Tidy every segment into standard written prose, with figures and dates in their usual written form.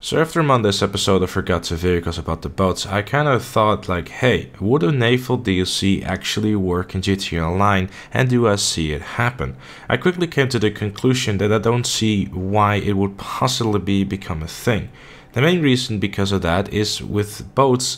So after Monday's episode of Forgotten Vehicles about the boats, I kind of thought like, hey, would a naval DLC actually work in GTA Online, and do I see it happen? I quickly came to the conclusion that I don't see why it would possibly become a thing. The main reason because of that is with boats,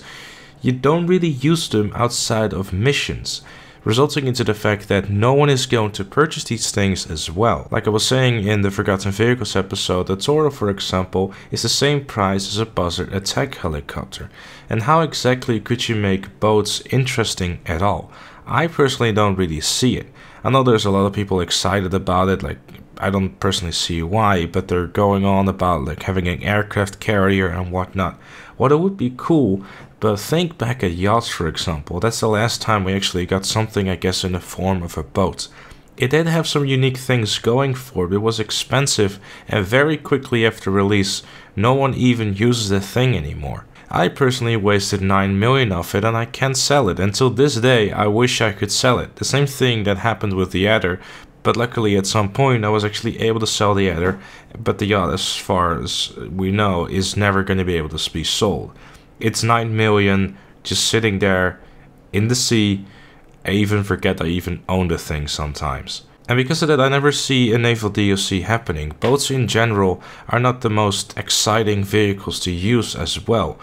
you don't really use them outside of missions, resulting into the fact that no one is going to purchase these things as well. Like I was saying in the Forgotten Vehicles episode, the Toro, for example, is the same price as a Buzzard attack helicopter. And how exactly could you make boats interesting at all? I personally don't really see it. I know there's a lot of people excited about it, like I don't personally see why, but they're going on about like having an aircraft carrier and whatnot. What it would be cool, but think back at yachts, for example. That's the last time we actually got something, I guess, in the form of a boat. It did have some unique things going for it. It was expensive, and very quickly after release, no one even uses the thing anymore. I personally wasted 9 million of it, and I can't sell it. Until this day, I wish I could sell it. The same thing that happened with the Adder, but luckily at some point I was actually able to sell the Adder, but the yacht, as far as we know, is never going to be able to be sold. It's 9 million just sitting there in the sea. I even forget I even own the thing sometimes. And because of that, I never see a naval DLC happening. Boats in general are not the most exciting vehicles to use as well.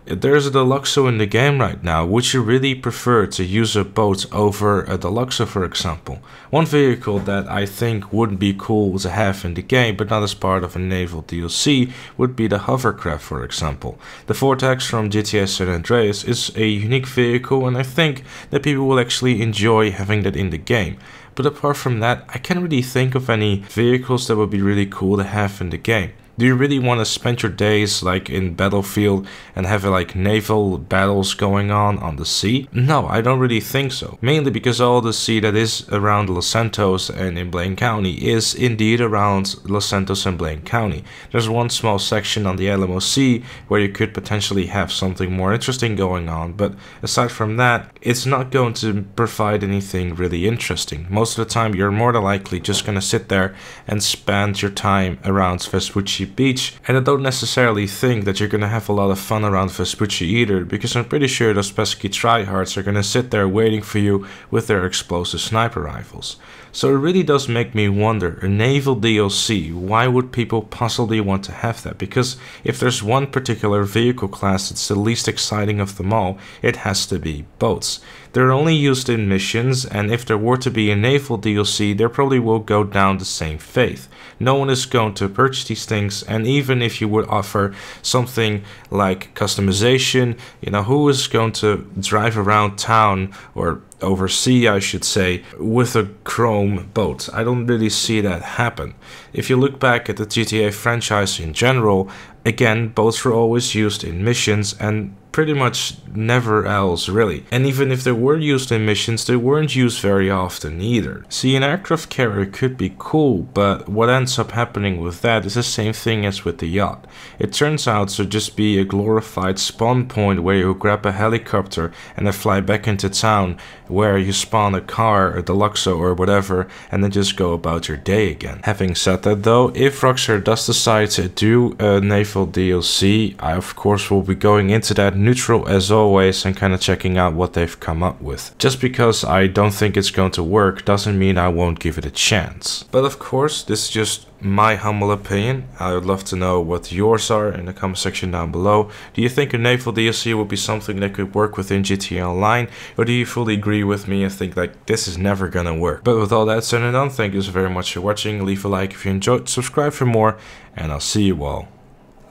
There's a Deluxo in the game right now. Would you really prefer to use a boat over a Deluxo, for example? One vehicle that I think would be cool to have in the game, but not as part of a naval DLC, would be the hovercraft, for example. The Vortex from GTA San Andreas is a unique vehicle, and I think that people will actually enjoy having that in the game. But apart from that, I can't really think of any vehicles that would be really cool to have in the game. Do you really want to spend your days like in Battlefield and have like naval battles going on the sea? No, I don't really think so. Mainly because all the sea that is around Los Santos and in Blaine County is indeed around Los Santos and Blaine County. There's one small section on the Alamo Sea where you could potentially have something more interesting going on, but aside from that, it's not going to provide anything really interesting. Most of the time, you're more than likely just going to sit there and spend your time around Vespucci Beach, and I don't necessarily think that you're gonna have a lot of fun around Vespucci either, because I'm pretty sure those pesky tryhards are gonna sit there waiting for you with their explosive sniper rifles. So it really does make me wonder, a naval DLC, why would people possibly want to have that? Because if there's one particular vehicle class that's the least exciting of them all, it has to be boats. They're only used in missions, and if there were to be a naval DLC, they probably will go down the same faith. No one is going to purchase these things, and even if you would offer something like customization, you know, who is going to drive around town, or oversea I should say, with a chrome boat? I don't really see that happen. If you look back at the GTA franchise in general, again, boats were always used in missions and pretty much never else really. And even if they were used in missions, they weren't used very often either. See, an aircraft carrier could be cool, but what ends up happening with that is the same thing as with the yacht. It turns out to just be a glorified spawn point where you grab a helicopter and then fly back into town, where you spawn a car, a Deluxo or whatever, and then just go about your day again. Having said that though, if Rockstar does decide to do a naval DLC, I of course will be going into that neutral as always and kind of checking out what they've come up with. Just because I don't think it's going to work doesn't mean I won't give it a chance. But of course, this is just my humble opinion. I would love to know what yours are in the comment section down below. Do you think a naval DLC would be something that could work within GTA Online, or do you fully agree with me and think like this is never gonna work? But with all that said and done, thank you so very much for watching. Leave a like if you enjoyed, subscribe for more, and I'll see you all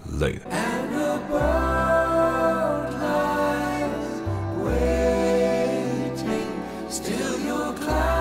later. Still your cloud.